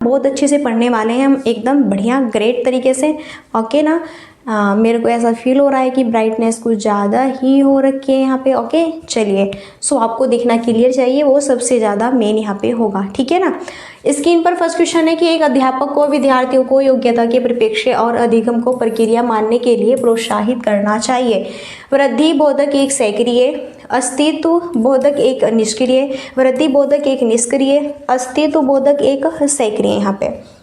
बहुत अच्छे से पढ़ने वाले हैं हम, एकदम बढ़िया ग्रेट तरीके से। ओके ना, मेरे को ऐसा फील हो रहा है कि ब्राइटनेस कुछ ज़्यादा ही हो रखी है यहाँ पे। ओके चलिए, सो आपको दिखना क्लियर चाहिए, वो सबसे ज़्यादा मेन यहाँ पे होगा, ठीक है ना। स्क्रीन पर फर्स्ट क्वेश्चन है कि एक अध्यापक को विद्यार्थियों को योग्यता के परिप्रेक्ष्य और अधिगम को प्रक्रिया मानने के लिए प्रोत्साहित करना चाहिए। वृद्धि बोधक एक सक्रिय, अस्तित्व बोधक एक निष्क्रिय, वृद्धि बोधक एक निष्क्रिय, अस्तित्व बोधक एक सक्रिय। यहाँ पे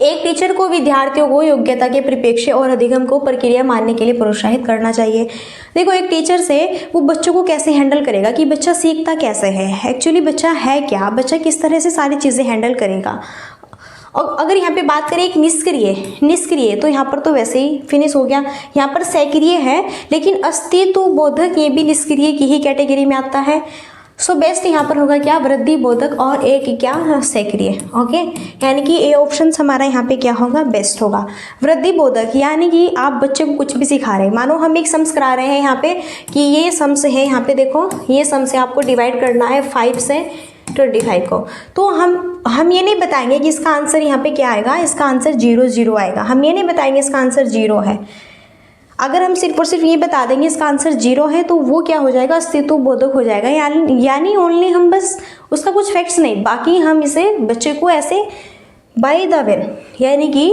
एक टीचर को विद्यार्थियों को योग्यता के परिप्रेक्ष्य और अधिगम को प्रक्रिया मानने के लिए प्रोत्साहित करना चाहिए। देखो, एक टीचर से वो बच्चों को कैसे हैंडल करेगा कि बच्चा सीखता कैसे है, एक्चुअली बच्चा है क्या, बच्चा किस तरह से सारी चीज़ें हैंडल करेगा। और अगर यहाँ पे बात करें एक निष्क्रिय तो यहाँ पर तो वैसे ही फिनिश हो गया। यहाँ पर सक्रिय है, लेकिन अस्तित्व बोधक ये भी निष्क्रिय की ही कैटेगरी में आता है। सो बेस्ट यहाँ पर होगा क्या, वृद्धि बोधक और एक क्या, सक्रिय। ओके, यानी कि ए ऑप्शन हमारा यहाँ पे क्या होगा, बेस्ट होगा। वृद्धि बोधक यानी कि आप बच्चे को कुछ भी सिखा रहे हैं, मानो हम एक सम्स करा रहे हैं यहाँ पे कि ये सम्स है, यहाँ पे देखो ये सम्स है, आपको डिवाइड करना है 5 से 25 को। तो हम ये नहीं बताएंगे कि इसका आंसर यहाँ पे क्या आएगा, इसका आंसर 0 0 आएगा, हम ये नहीं बताएंगे इसका आंसर 0 है। अगर हम सिर्फ और सिर्फ ये बता देंगे इसका आंसर 0 है तो वो क्या हो जाएगा, अस्तित्व बोधक हो जाएगा। यानी ओनली हम बस उसका कुछ फैक्ट्स नहीं, बाकी हम इसे बच्चे को ऐसे बाय द वे यानी कि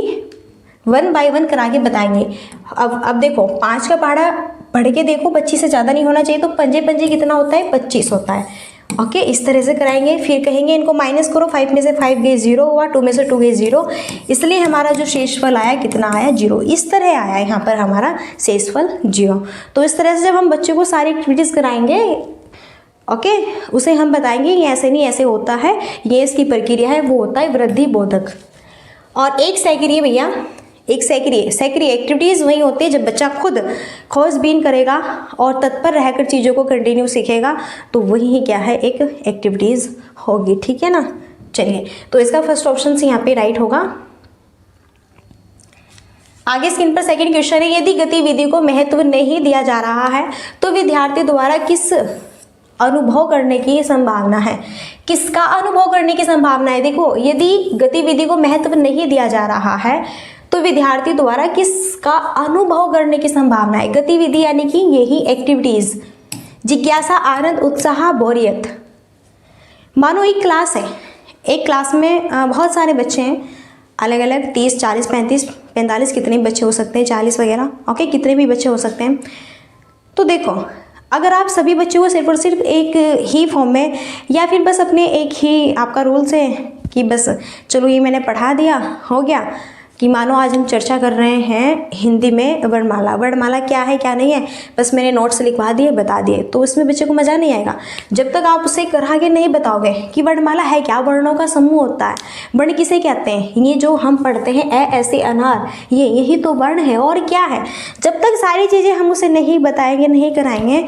1 by 1 करा के बताएंगे। अब देखो 5 का पहाड़ा पढ़ के देखो 25 से ज़्यादा नहीं होना चाहिए, तो पंजे कितना होता है, 25 होता है। ओके, इस तरह से कराएंगे। फिर कहेंगे इनको माइनस करो, 5 में से 5 गए 0 हुआ, 2 में से 2 गए 0, इसलिए हमारा जो शेषफल आया कितना आया, 0। इस तरह आया यहाँ पर हमारा शेषफल 0। तो इस तरह से जब हम बच्चे को सारी एक्टिविटीज़ कराएंगे, ओके, उसे हम बताएंगे ये ऐसे नहीं ऐसे होता है, ये इसकी प्रक्रिया है, वो होता है वृद्धि बोधक। और एक सक्रिय भैया, एक सक्रिय एक्टिविटीज़ वही होती है जब बच्चा खुद खोजबीन करेगा और तत्पर रहकर चीज़ों को कंटिन्यू सीखेगा, तो वही क्या है, एक एक्टिविटीज़ होगी, ठीक है ना। चलिए, तो इसका फर्स्ट ऑप्शन से यहाँ पे राइट होगा। आगे स्क्रीन पर सेकंड क्वेश्चन है, यदि गतिविधि को महत्व नहीं दिया जा रहा है तो विद्यार्थी द्वारा किस अनुभव करने की संभावना है, किसका अनुभव करने की संभावना है। देखो, यदि गतिविधि को महत्व नहीं दिया जा रहा है तो विद्यार्थी द्वारा किसका अनुभव करने की संभावना है। गतिविधि यानी कि यही एक्टिविटीज, जिज्ञासा, आनंद, उत्साह, बोरियत। मानो एक क्लास है, एक क्लास में बहुत सारे बच्चे हैं, अलग अलग 30 40 35 45 कितने बच्चे हो सकते हैं, 40 वगैरह, ओके, कितने भी बच्चे हो सकते हैं। तो देखो, अगर आप सभी बच्चों को सिर्फ और सिर्फ एक ही फॉर्म में या फिर बस अपने एक ही आपका रूल्स है कि बस चलो ये मैंने पढ़ा दिया हो गया, कि मानो आज हम चर्चा कर रहे हैं हिंदी में वर्णमाला क्या है क्या नहीं है, बस मैंने नोट्स लिखवा दिए बता दिए, तो उसमें बच्चे को मज़ा नहीं आएगा। जब तक आप उसे करा के नहीं बताओगे कि वर्णमाला है क्या, वर्णों का समूह होता है, वर्ण किसे कहते हैं, ये जो हम पढ़ते हैं ऐसे अनार, यही तो वर्ण है और क्या है। जब तक सारी चीज़ें हम उसे नहीं बताएंगे, नहीं कराएंगे,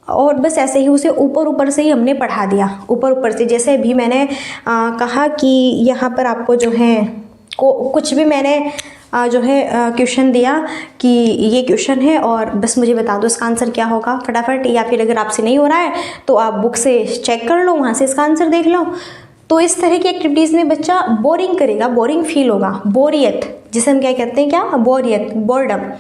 और बस ऐसे ही उसे ऊपर से ही हमने पढ़ा दिया, ऊपर से, जैसे भी मैंने कहा कि यहाँ पर आपको जो है कुछ भी मैंने जो है क्वेश्चन दिया कि ये क्वेश्चन है और बस मुझे बता दो इसका आंसर क्या होगा फटाफट, या फिर अगर आपसे नहीं हो रहा है तो आप बुक से चेक कर लो, वहाँ से इसका आंसर देख लो। तो इस तरह की एक्टिविटीज़ में बच्चा बोरिंग करेगा, बोरिंग फील होगा, बोरियत जिसे हम क्या कहते हैं, क्या, बोरियत, बोर्डम,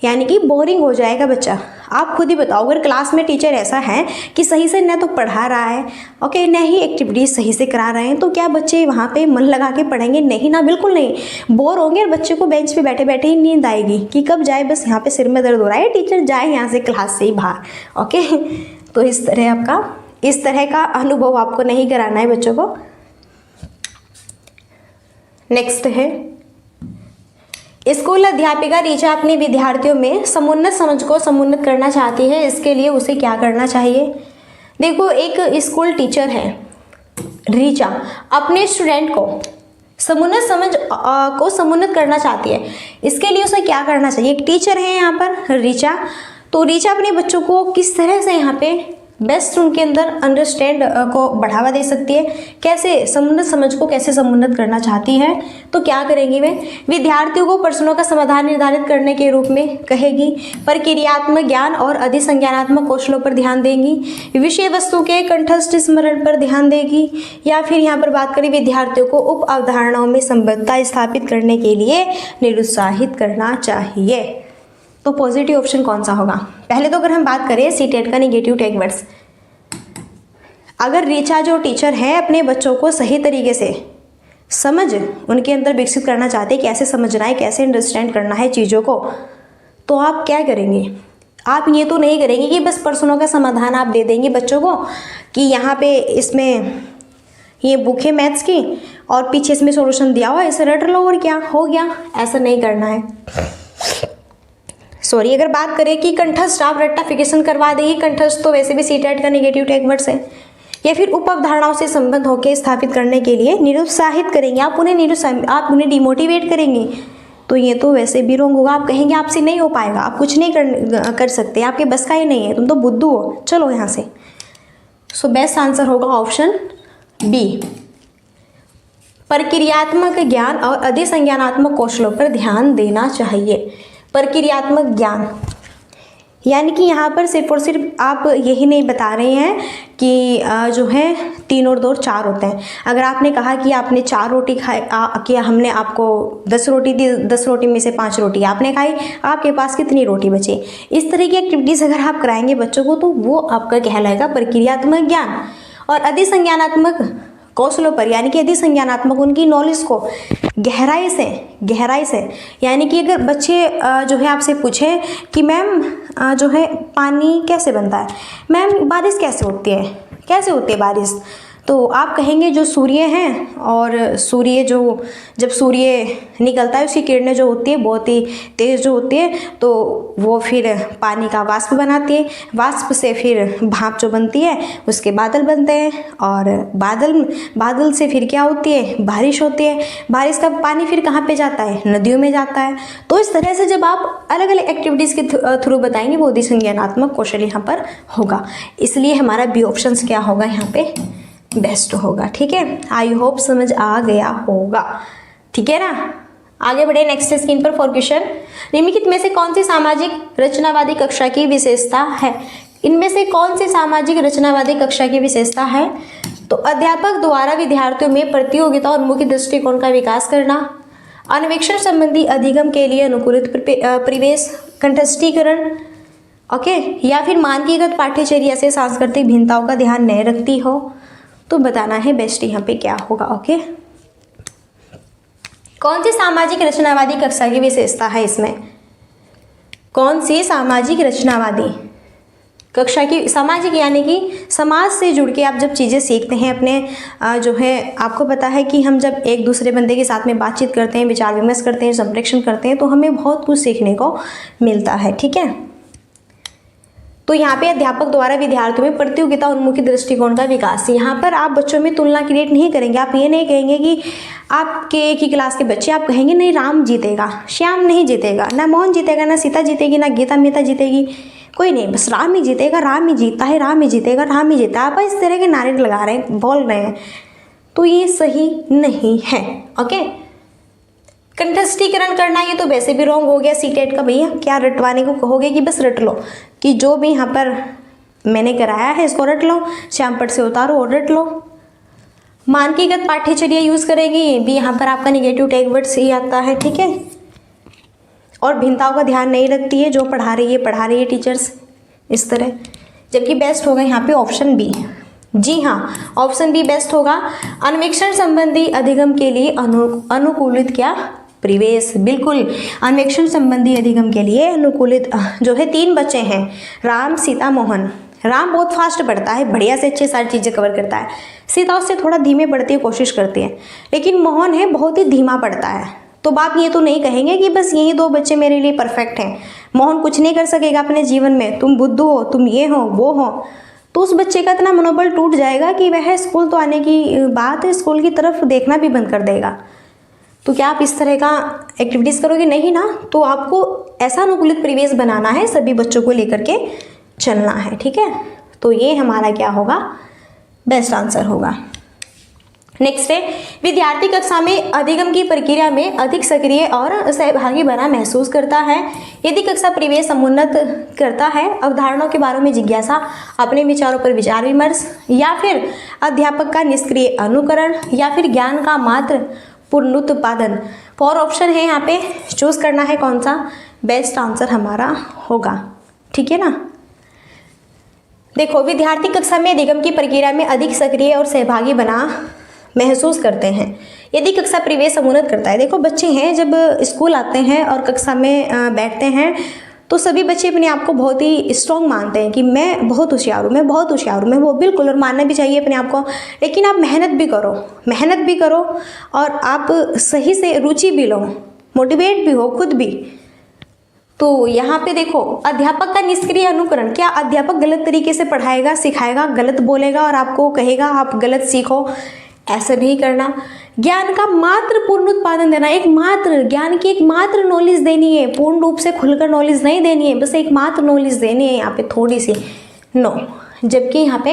यानी कि बोरिंग हो जाएगा बच्चा। आप खुद ही बताओ, अगर क्लास में टीचर ऐसा है कि सही से न तो पढ़ा रहा है, ओके, न ही एक्टिविटीज़ सही से करा रहे हैं, तो क्या बच्चे वहाँ पे मन लगा के पढ़ेंगे, नहीं ना, बिल्कुल नहीं, बोर होंगे और बच्चे को बेंच पे बैठे बैठे ही नींद आएगी कि कब जाए, बस यहाँ पे सिर में दर्द हो रहा है, टीचर जाए यहाँ से क्लास से ही बाहर। ओके, तो इस तरह का अनुभव आपको नहीं कराना है बच्चों को। नेक्स्ट है, स्कूल अध्यापिका रीचा अपने विद्यार्थियों में समुन्नत समझ को समुन्नत करना चाहती है, इसके लिए उसे क्या करना चाहिए। देखो, एक स्कूल टीचर है रीचा, अपने स्टूडेंट को समुन्नत समझ को समुन्नत करना चाहती है, इसके लिए उसे क्या करना चाहिए। एक टीचर है यहाँ पर रीचा, तो रीचा अपने बच्चों को किस तरह से यहाँ पे बेस्ट उनके अंदर अंडरस्टैंड को बढ़ावा दे सकती है। कैसे समुन्नत समझ को कैसे समुन्नत करना चाहती है, तो क्या करेंगी वे विद्यार्थियों को प्रश्नों का समाधान निर्धारित करने के रूप में कहेगी, प्रक्रियात्मक ज्ञान और अधिसंज्ञानात्मक कौशलों पर ध्यान देंगी, विषय वस्तु के कंठस्थ स्मरण पर ध्यान देगी, या फिर यहाँ पर बात करें विद्यार्थियों को उप अवधारणाओं में संबद्धता स्थापित करने के लिए निरुत्साहित करना चाहिए। तो पॉजिटिव ऑप्शन कौन सा होगा? पहले तो अगर हम बात करें सीटेट का नेगेटिव टैग वर्ड्स, अगर ऋचा जो टीचर है अपने बच्चों को सही तरीके से समझ उनके अंदर विकसित करना चाहते हैं, कैसे समझना है, कैसे अंडरस्टैंड करना है चीज़ों को, तो आप क्या करेंगे? आप ये तो नहीं करेंगे कि बस प्रश्नों का समाधान आप दे देंगे बच्चों को कि यहाँ पे इसमें ये बुक है मैथ्स की और पीछे इसमें सॉल्यूशन दिया हुआ है, इसे रट लो और क्या हो गया, ऐसा नहीं करना है। सॉरी, अगर बात करें कि कंठस्थ आप रट्टाफिकेशन करवा देंगे, कंठस्थ तो वैसे भी सीटेट का नेगेटिव टैग वर्ड्स है, या फिर उप अवधारणाओं से संबंध होकर स्थापित करने के लिए निरुत्साहित करेंगे, आप उन्हें डिमोटिवेट करेंगे, तो ये तो वैसे भी रॉन्ग होगा। आप कहेंगे आपसे नहीं हो पाएगा, आप कुछ नहीं कर सकते, आपके बस का ही नहीं है, तुम तो बुद्धू हो, चलो यहाँ से। सो बेस्ट आंसर होगा ऑप्शन बी, प्रक्रियात्मक ज्ञान और अधिसंज्ञानात्मक कौशलों पर ध्यान देना चाहिए। प्रक्रियात्मक ज्ञान यानी कि यहाँ पर सिर्फ और सिर्फ आप यही नहीं बता रहे हैं कि जो है 3 और 2 और 4 होते हैं। अगर आपने कहा कि आपने 4 रोटी खाई, कि हमने आपको 10 रोटी दी, 10 रोटी में से 5 रोटी आपने खाई, आपके पास कितनी रोटी बची, इस तरह की एक्टिविटीज़ अगर आप कराएंगे बच्चों को, तो वो आपका कहलाएगा प्रक्रियात्मक ज्ञान। और अधिसंज्ञानात्मक कौशलों पर यानी कि अधिसंज्ञानात्मक उनकी नॉलेज को गहराई से यानी कि अगर बच्चे जो है आपसे पूछे कि मैम जो है पानी कैसे बनता है, मैम बारिश कैसे होती है बारिश, तो आप कहेंगे जो सूर्य हैं और सूर्य जो जब सूर्य निकलता है उसकी किरणें जो होती है बहुत ही तेज़ जो होती है, तो वो फिर पानी का वाष्प बनाती है, वाष्प से फिर भाप जो बनती है उसके बादल बनते हैं, और बादल से फिर क्या होती है, बारिश होती है, बारिश का पानी फिर कहाँ पे जाता है, नदियों में जाता है। तो इस तरह से जब आप अलग अलग एक्टिविटीज़ के थ्रू बताएंगे वो अधिसंज्ञानात्मक कौशल यहाँ पर होगा, इसलिए हमारा बी ऑप्शन क्या होगा यहाँ पे बेस्ट होगा। ठीक है, आई होप समझ आ गया होगा, ठीक है ना। आगे बढ़े नेक्स्ट स्क्रीन पर 4 क्वेश्चन, निम्नलिखित में से कौन सी सामाजिक रचनावादी कक्षा की विशेषता है? इनमें से कौन सी सामाजिक रचनावादी कक्षा की विशेषता है? तो अध्यापक द्वारा विद्यार्थियों में प्रतियोगिता और मुख्य दृष्टिकोण का विकास करना, अन्वेषण संबंधी अधिगम के लिए अनुकूलित परिवेश, कंठस्थीकरण, ओके, या फिर मानकीकृत पाठ्यचर्या से सांस्कृतिक भिन्नताओं का ध्यान नहीं रखती हो, तो बताना है बेस्ट यहाँ पे क्या होगा। ओके, कौन सी सामाजिक रचनावादी कक्षा की विशेषता है इसमें? कौन सी सामाजिक रचनावादी कक्षा की, सामाजिक यानी कि समाज से जुड़ के आप जब चीज़ें सीखते हैं अपने जो है, आपको पता है कि हम जब एक दूसरे बंदे के साथ में बातचीत करते हैं, विचार विमर्श करते हैं, संप्रेषण करते हैं, तो हमें बहुत कुछ सीखने को मिलता है। ठीक है, तो यहाँ पे अध्यापक द्वारा विद्यार्थियों में प्रतियोगिता उन्मुखी दृष्टिकोण का विकास, यहाँ पर आप बच्चों में तुलना क्रिएट नहीं करेंगे। आप ये नहीं कहेंगे कि आपके एक ही क्लास के बच्चे, आप कहेंगे नहीं राम जीतेगा, श्याम नहीं जीतेगा, ना मोहन जीतेगा, ना सीता जीतेगी, ना गीता मीता जीतेगी, कोई नहीं, बस राम ही जीतेगा, राम ही जीतता है, राम ही जीतेगा, राम ही जीता है। आप इस तरह के नारे लगा रहे हैं, बोल रहे हैं, तो ये सही नहीं है। ओके, कंठस्थीकरण करना ये तो वैसे भी रॉन्ग हो गया सीटेट का। भैया क्या रटवाने को कहोगे कि बस रट लो, कि जो भी यहाँ पर मैंने कराया है इसको रट लो, श्यामपट से उतारो और रट लो। मानकीकृत पाठ्यचर्या यूज करेगी, ये भी यहाँ पर आपका निगेटिव टैग वर्ड से ही आता है। ठीक है, और भिन्नताओं का ध्यान नहीं रखती है, जो पढ़ा रही है टीचर्स इस तरह, जबकि बेस्ट होगा यहाँ पे ऑप्शन बी। जी हाँ, ऑप्शन बी बेस्ट होगा। अन्वेषण संबंधी अधिगम के लिए अनुकूलित क्या परिवेश, बिल्कुल अन्वेषण संबंधी अधिगम के लिए अनुकूलित जो है 3 बच्चे हैं, राम, सीता, मोहन। राम बहुत फास्ट पढ़ता है, बढ़िया से अच्छे सारी चीज़ें कवर करता है, सीता उससे थोड़ा धीमे पढ़ती है, कोशिश करती है, लेकिन मोहन है बहुत ही धीमा पढ़ता है। तो बाप ये तो नहीं कहेंगे कि बस यही 2 बच्चे मेरे लिए परफेक्ट हैं, मोहन कुछ नहीं कर सकेगा अपने जीवन में, तुम बुद्धू हो, तुम ये हो वो हो, तो उस बच्चे का इतना मनोबल टूट जाएगा कि वह स्कूल तो आने की बात है, स्कूल की तरफ देखना भी बंद कर देगा। तो क्या आप इस तरह का एक्टिविटीज़ करोगे? नहीं ना। तो आपको ऐसा अनुकूलित परिवेश बनाना है, सभी बच्चों को लेकर के चलना है। ठीक है, तो ये हमारा क्या होगा, बेस्ट आंसर होगा। नेक्स्ट है, विद्यार्थी कक्षा में अधिगम की प्रक्रिया में अधिक सक्रिय और सहभागी बना महसूस करता है यदि कक्षा परिवेश समुन्नत करता है, अवधारणाओं के बारे में जिज्ञासा, अपने विचारों पर विचार विमर्श, या फिर अध्यापक का निष्क्रिय अनुकरण, या फिर ज्ञान का मात्र पुनरुत्पादन। 4 ऑप्शन है यहाँ पे, चूज करना है कौन सा बेस्ट आंसर हमारा होगा। ठीक है ना। देखो, विद्यार्थी कक्षा में अधिगम की प्रक्रिया में अधिक सक्रिय और सहभागी बना महसूस करते हैं यदि कक्षा परिवेश समुन्नत करता है। देखो, बच्चे हैं जब स्कूल आते हैं और कक्षा में बैठते हैं तो सभी बच्चे अपने आप को बहुत ही स्ट्रॉन्ग मानते हैं कि मैं बहुत होशियार हूँ, मैं बहुत होशियार हूँ, मैं वो बिल्कुल, और मानना भी चाहिए अपने आप को। लेकिन आप मेहनत भी करो और आप सही से रुचि भी लो, मोटिवेट भी हो खुद भी। तो यहाँ पे देखो, अध्यापक का निष्क्रिय अनुकरण, क्या अध्यापक गलत तरीके से पढ़ाएगा, सिखाएगा, गलत बोलेगा और आपको कहेगा आप गलत सीखो, ऐसा नहीं करना। ज्ञान का मात्र पूर्ण उत्पादन देना, एक मात्र ज्ञान की एक मात्र नॉलेज देनी है, पूर्ण रूप से खुलकर नॉलेज नहीं देनी है, बस एक मात्र नॉलेज देनी है यहाँ पे थोड़ी सी, नो। जबकि यहाँ पे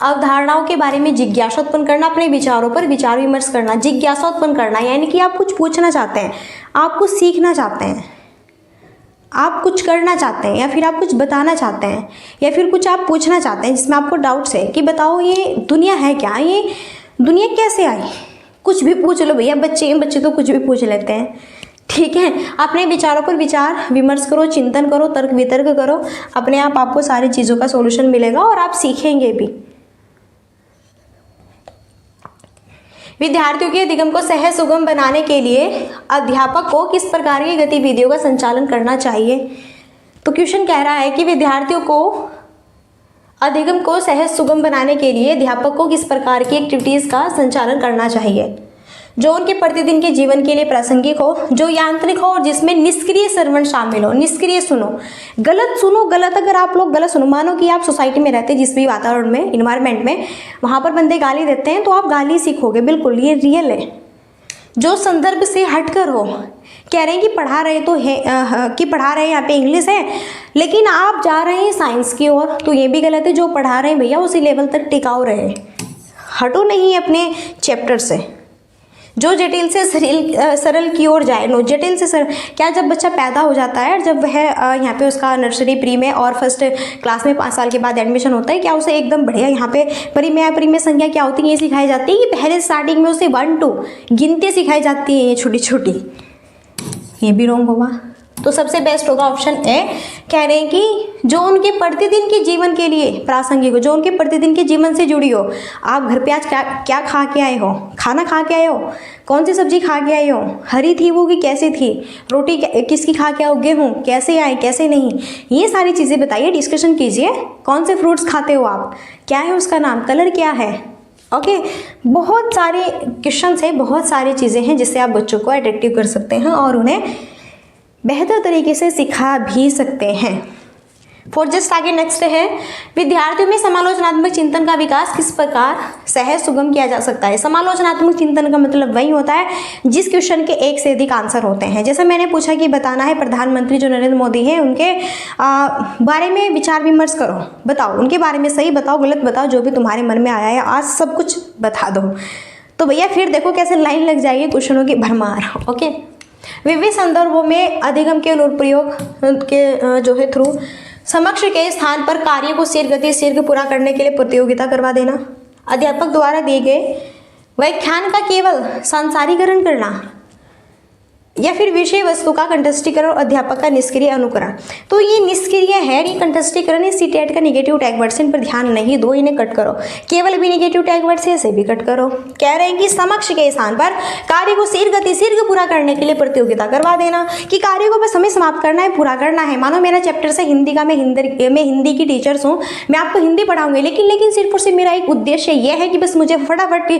अवधारणाओं के बारे में जिज्ञासा उत्पन्न करना, अपने विचारों पर विचार विमर्श करना, जिज्ञासा उत्पन्न करना, यानी कि आप कुछ पूछना चाहते हैं, आप कुछ सीखना चाहते हैं, आप कुछ करना चाहते हैं, या फिर आप कुछ बताना चाहते हैं, या फिर कुछ आप पूछना चाहते हैं जिसमें आपको डाउट्स है कि बताओ ये दुनिया है क्या, ये दुनिया कैसे आई, कुछ भी पूछ लो भैया। बच्चे तो कुछ भी पूछ लेते हैं। ठीक है, अपने विचारों पर विचार विमर्श करो, चिंतन करो, तर्क वितर्क करो, अपने आप आपको सारी चीज़ों का सॉल्यूशन मिलेगा और आप सीखेंगे भी। विद्यार्थियों के अधिगम को सहज सुगम बनाने के लिए अध्यापक को किस प्रकार की गतिविधियों का संचालन करना चाहिए। तो क्वेश्चन कह रहा है कि विद्यार्थियों को अधिगम को सहज सुगम बनाने के लिए अध्यापक को किस प्रकार की एक्टिविटीज़ का संचालन करना चाहिए जो उनके प्रतिदिन के जीवन के लिए प्रासंगिक हो, जो यांत्रिक हो और जिसमें निष्क्रिय श्रवण शामिल हो। निष्क्रिय सुनो, गलत अगर आप लोग गलत सुनो, मानो कि आप सोसाइटी में रहते हैं, जिस भी वातावरण में, इन्वायरमेंट में, वहाँ पर बंदे गाली देते हैं तो आप गाली सीखोगे, बिल्कुल ये रियल है। जो संदर्भ से हटकर हो, कह रहे हैं कि पढ़ा रहे तो है कि पढ़ा रहे हैं यहाँ पे इंग्लिश है, लेकिन आप जा रहे हैं साइंस की ओर, तो ये भी गलत है। जो पढ़ा रहे हैं भैया उसी लेवल तक टिकाऊ रहे, हटो नहीं अपने चैप्टर से। जो जटिल से सरल की ओर जाए, नो जटिल से सरल। क्या जब बच्चा पैदा हो जाता है, जब वह यहाँ पे उसका नर्सरी प्री में और फर्स्ट क्लास में 5 साल के बाद एडमिशन होता है, क्या उसे एकदम बढ़िया यहाँ पे प्री में संख्या क्या होती है ये सिखाई जाती है कि पहले स्टार्टिंग में उसे 1 2 गिनती सिखाई जाती है, ये छोटी छोटी? ये भी रॉन्ग होगा। तो सबसे बेस्ट होगा ऑप्शन ए। कह रहे हैं कि जो उनके प्रतिदिन के जीवन के लिए प्रासंगिक हो, जो उनके प्रतिदिन के जीवन से जुड़ी हो। आप घर पे आज क्या खा के आए हो, खाना खा के आए हो, कौन सी सब्जी खा के आए हो, हरी थी वो कि कैसी थी, रोटी किसकी खा के आओ, गेहूँ कैसे आए कैसे नहीं, ये सारी चीज़ें बताइए, डिस्कशन कीजिए। कौन से फ्रूट्स खाते हो आप, क्या है उसका नाम, कलर क्या है। ओके, बहुत सारे क्वेश्चन है, बहुत सारी चीज़ें हैं जिससे आप बच्चों को अट्रैक्टिव कर सकते हैं और उन्हें बेहतर तरीके से सिखा भी सकते हैं। फोर जस्ट आगे नेक्स्ट है, विद्यार्थियों में समालोचनात्मक चिंतन का विकास किस प्रकार सहज सुगम किया जा सकता है। समालोचनात्मक चिंतन का मतलब वही होता है जिस क्वेश्चन के एक से अधिक आंसर होते हैं। जैसे मैंने पूछा कि बताना है प्रधानमंत्री जो नरेंद्र मोदी हैं उनके बारे में विचार विमर्श करो, बताओ उनके बारे में, सही बताओ गलत बताओ, जो भी तुम्हारे मन में आया है आज सब कुछ बता दो। तो भैया फिर देखो कैसे लाइन लग जाएगी क्वेश्चनों की भरमार। ओके, विविध संदर्भों में अधिगम के अनुप्रयोग के जो है थ्रू समक्ष के स्थान पर कार्य को शीघ्र पूरा करने के लिए प्रतियोगिता करवा देना, अध्यापक द्वारा दिए गए व्याख्यान का केवल संसारीकरण करना, या फिर विषय वस्तु का कंठस्थीकरण और अध्यापक का निष्क्रिय अनुकरण। तो ये निष्क्रिय है, ये कंठस्थीकरण, ये सीटेट का निगेटिव टैग वर्ड से इन पर ध्यान नहीं दो, इन्हें कट करो। केवल भी निगेटिव टैग वर्ड से ऐसे भी कट करो। कह रहे हैं कि समक्ष के स्थान पर कार्य को शीघ्र पूरा करने के लिए प्रतियोगिता करवा देना, कि कार्य को बस हमें समाप्त करना है, पूरा करना है। मानो मेरा चैप्टर से हिंदी का, मैं हिंदी की टीचर्स हूँ, मैं आपको हिंदी पढ़ाऊंगी, लेकिन सिर्फ और सिर्फ मेरा एक उद्देश्य यह है कि बस मुझे फटाफट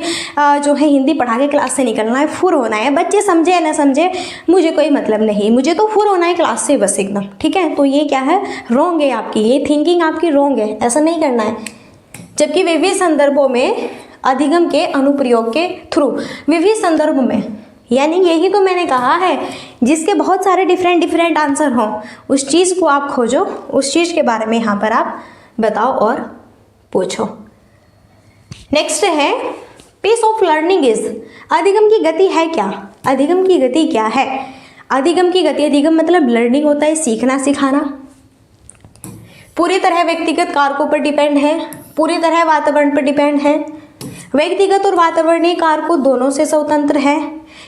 जो है हिंदी पढ़ा के क्लास से निकलना है, फुर होना है। बच्चे समझे या न समझे मुझे कोई मतलब नहीं, मुझे तो फुर होना है क्लास से बस एकदम। ठीक है, तो ये क्या है, रॉन्ग है आपकी, ये थिंकिंग आपकी रॉन्ग है, ऐसा नहीं करना है। जबकि विविध संदर्भों में अधिगम के अनुप्रयोग के थ्रू, विविध संदर्भ में यानी यही तो मैंने कहा है जिसके बहुत सारे डिफरेंट आंसर हों, उस चीज़ को आप खोजो, उस चीज़ के बारे में यहाँ पर आप बताओ और पूछो। नेक्स्ट है पेस ऑफ लर्निंग इज, अधिगम की गति है क्या? अधिगम की गति क्या है? अधिगम की गति, अधिगम मतलब लर्निंग होता है सीखना सिखाना, पूरी तरह व्यक्तिगत कारकों पर डिपेंड है, पूरी तरह वातावरण पर डिपेंड है, व्यक्तिगत और वातावरणीय कारकों दोनों से स्वतंत्र है,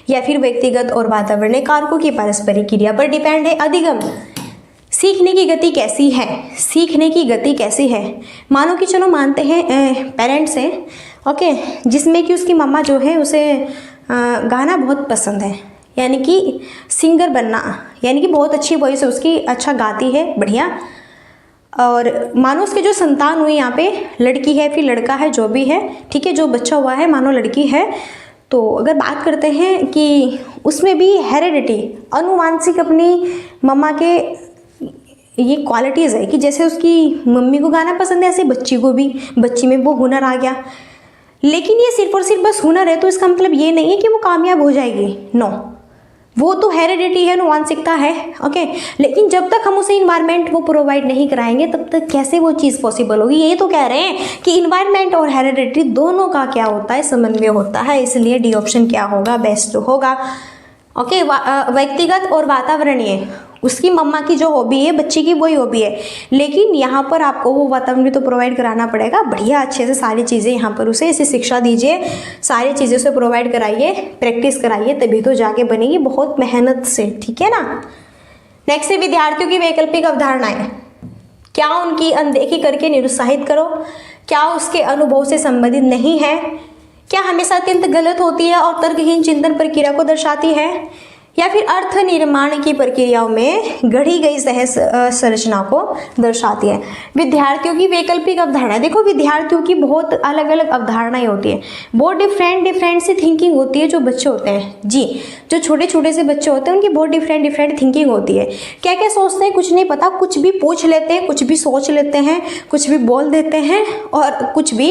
या फिर व्यक्तिगत और वातावरणीय कारकों की पारस्परिक क्रिया पर डिपेंड है। अधिगम सीखने की गति कैसी है? सीखने की गति कैसी है? मानो कि चलो मानते हैं पेरेंट्स हैं, ओके, जिसमें कि उसकी मम्मा जो है उसे गाना बहुत पसंद है, यानी कि सिंगर बनना, यानी कि बहुत अच्छी वॉइस है उसकी, अच्छा गाती है, बढ़िया। और मानो उसके जो संतान हुई यहाँ पे लड़की है फिर लड़का है, जो भी है, ठीक है, जो बच्चा हुआ है मानो लड़की है, तो अगर बात करते हैं कि उसमें भी हेरेडिटी, अनुवांशिक अपनी मम्मा के ये क्वालिटीज़ है कि जैसे उसकी मम्मी को गाना पसंद है ऐसे बच्ची को भी, बच्ची में वो हुनर आ गया। लेकिन ये सिर्फ और सिर्फ बस हुनर है तो इसका मतलब ये नहीं है कि वो कामयाब हो जाएगी, नो, वो तो हेरिडिटी है, अनुवांशिकता है, ओके। लेकिन जब तक हम उसे इन्वायरमेंट वो प्रोवाइड नहीं कराएंगे तब तक कैसे वो चीज़ पॉसिबल होगी। ये तो कह रहे हैं कि इन्वायरमेंट और हेरिडिटी दोनों का क्या होता है, समन्वय होता है, इसलिए डी ऑप्शन क्या होगा, बेस्ट होगा, ओके। व्यक्तिगत और वातावरणीय, उसकी मम्मा की जो हॉबी है बच्चे की वही हॉबी है, लेकिन यहाँ पर आपको वो वातावरण भी तो प्रोवाइड कराना पड़ेगा, बढ़िया अच्छे से सारी चीज़ें यहाँ पर उसे ऐसी शिक्षा दीजिए, सारी चीज़ें उसे प्रोवाइड कराइए, प्रैक्टिस कराइए, तभी तो जाके बनेगी, बहुत मेहनत से, ठीक है ना। नेक्स्ट है विद्यार्थियों की वैकल्पिक अवधारणाएं, क्या उनकी अनदेखी करके निरुत्साहित करो, क्या उसके अनुभव से संबंधित नहीं है, क्या हमेशा अत्यंत गलत होती है और तर्कहीन चिंतन प्रक्रिया को दर्शाती है, या फिर अर्थ निर्माण की प्रक्रियाओं में गढ़ी गई सहज संरचना को दर्शाती है। विद्यार्थियों की वैकल्पिक अवधारणा, देखो विद्यार्थियों की बहुत अलग अलग अवधारणाएं होती है, बहुत डिफरेंट सी थिंकिंग होती है। जो बच्चे होते हैं जी, जो छोटे छोटे से बच्चे होते हैं उनकी बहुत डिफरेंट थिंकिंग होती है। क्या क्या सोचते हैं कुछ नहीं पता, कुछ भी पूछ लेते हैं, कुछ भी सोच लेते हैं, कुछ भी बोल देते हैं, और कुछ भी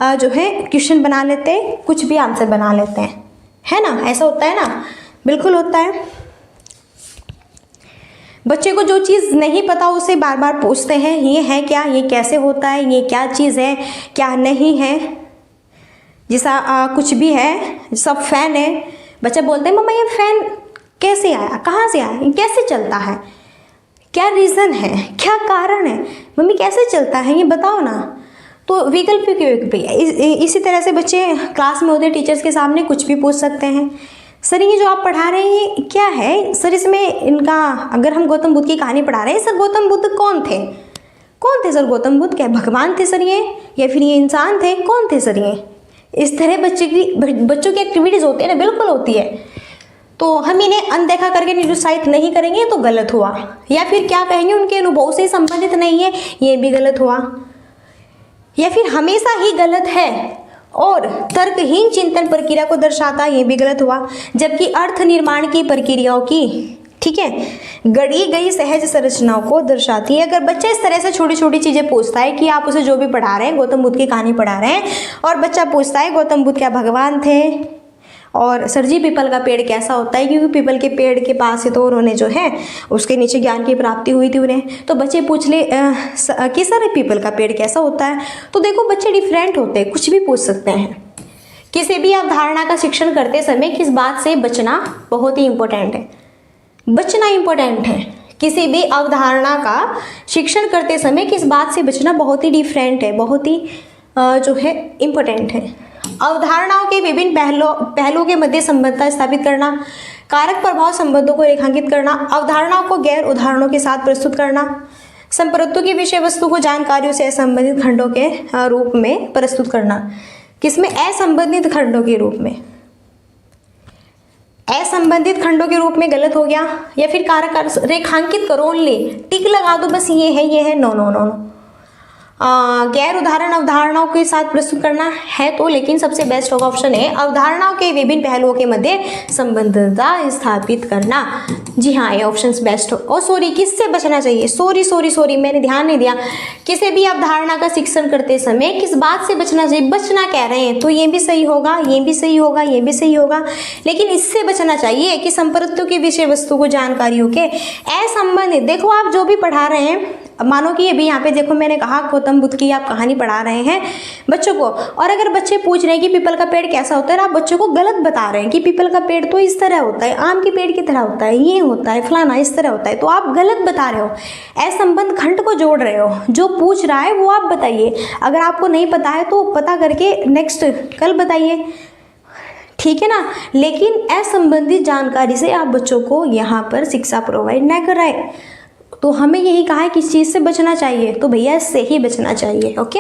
जो है क्वेश्चन बना लेते हैं, कुछ भी आंसर बना लेते हैं, है ना, ऐसा होता है ना, बिल्कुल होता है। बच्चे को जो चीज़ नहीं पता उसे बार बार पूछते हैं, ये है क्या, ये कैसे होता है, ये क्या चीज़ है, क्या नहीं है, जैसा कुछ भी है, सब फैन है, बच्चा बोलते हैं मम्मा ये फैन कैसे आया, कहाँ से आया, कैसे चलता है, क्या रीज़न है, क्या कारण है, मम्मी कैसे चलता है ये बताओ ना। तो विकल्प इसी तरह से बच्चे क्लास में होते टीचर्स के सामने कुछ भी पूछ सकते हैं, सर ये जो आप पढ़ा रहे हैं ये क्या है सर, इसमें इनका, अगर हम गौतम बुद्ध की कहानी पढ़ा रहे हैं, सर गौतम बुद्ध कौन थे, कौन थे सर गौतम बुद्ध, क्या भगवान थे सर ये, या फिर ये इंसान थे, कौन थे सर ये। इस तरह बच्चों की एक्टिविटीज़ होती है ना, बिल्कुल होती है। तो हम इन्हें अनदेखा करके निरुत्साहित नहीं करेंगे तो गलत हुआ, या फिर क्या कहेंगे उनके अनुभव से संबंधित नहीं है, ये भी गलत हुआ, या फिर हमेशा ही गलत है और तर्कहीन चिंतन प्रक्रिया को दर्शाता, ये भी गलत हुआ। जबकि अर्थ निर्माण की प्रक्रियाओं की, ठीक है, गढ़ी गई सहज संरचनाओं को दर्शाती है। अगर बच्चा इस तरह से छोटी छोटी चीज़ें पूछता है कि आप उसे जो भी पढ़ा रहे हैं, गौतम बुद्ध की कहानी पढ़ा रहे हैं, और बच्चा पूछता है गौतम बुद्ध क्या भगवान थे, और सर जी पीपल का पेड़ कैसा होता है, क्योंकि पीपल के पेड़ के पास ही तो उन्होंने जो है उसके नीचे ज्ञान की प्राप्ति हुई थी उन्हें, तो बच्चे पूछ ले कि सर पीपल का पेड़ कैसा होता है। तो देखो बच्चे डिफरेंट होते हैं, कुछ भी पूछ सकते हैं। किसी भी अवधारणा का शिक्षण करते समय किस बात से बचना बहुत ही इम्पोर्टेंट है, बचना इम्पोर्टेंट है। किसी भी अवधारणा का शिक्षण करते समय किस बात से बचना बहुत ही डिफरेंट है, बहुत ही जो है इम्पोर्टेंट है। अवधारणाओं के विभिन्न पहलुओं के मध्य संबद्धता स्थापित करना, कारक प्रभाव संबंधों को रेखांकित करना, अवधारणाओं को गैर उदाहरणों के साथ प्रस्तुत करना, संप्रभुत्व की विषय वस्तु को जानकारियों से असंबंधित खंडों के रूप में प्रस्तुत करना। किसमें? असंबंधित खंडों के रूप में, असंबंधित खंडों के रूप में गलत हो गया। या फिर कारक रेखांकित करो, ओनली टिक लगा दो बस, ये है, नो नो नो नो। गैर उदाहरण अवधारणाओं के साथ प्रस्तुत करना है तो, लेकिन सबसे बेस्ट होगा ऑप्शन है अवधारणाओं के विभिन्न पहलुओं के मध्य संबद्धता स्थापित करना। जी हाँ, ये ऑप्शन बेस्ट हो। और सॉरी, किससे बचना चाहिए, सॉरी मैंने ध्यान नहीं दिया। किसी भी अवधारणा का शिक्षण करते समय किस बात से बचना चाहिए, बचना कह रहे हैं तो ये भी सही होगा, ये भी सही होगा, ये भी सही होगा, लेकिन इससे बचना चाहिए कि संप्रभुत्व की विषय वस्तु को जानकारियों के असंबंधित। देखो आप जो भी पढ़ा रहे हैं मानो कि अभी यहाँ पे देखो मैंने कहा गौतम बुद्ध की आप कहानी पढ़ा रहे हैं बच्चों को, और अगर बच्चे पूछ रहे हैं कि पीपल का पेड़ कैसा होता है, आप बच्चों को गलत बता रहे हैं कि पीपल का पेड़ तो इस तरह होता है, आम के पेड़ की तरह होता है, ये होता है, फलाना इस तरह होता है, तो आप गलत बता रहे हो, असंबंध खंड को जोड़ रहे हो। जो पूछ रहा है वो आप बताइए, अगर आपको नहीं पता है तो पता करके नेक्स्ट कल बताइए, ठीक है ना। लेकिन असंबंधित जानकारी से आप बच्चों को यहाँ पर शिक्षा प्रोवाइड ना कराएं। तो हमें यही कहा है किस चीज़ से बचना चाहिए, तो भैया इससे ही बचना चाहिए। ओके।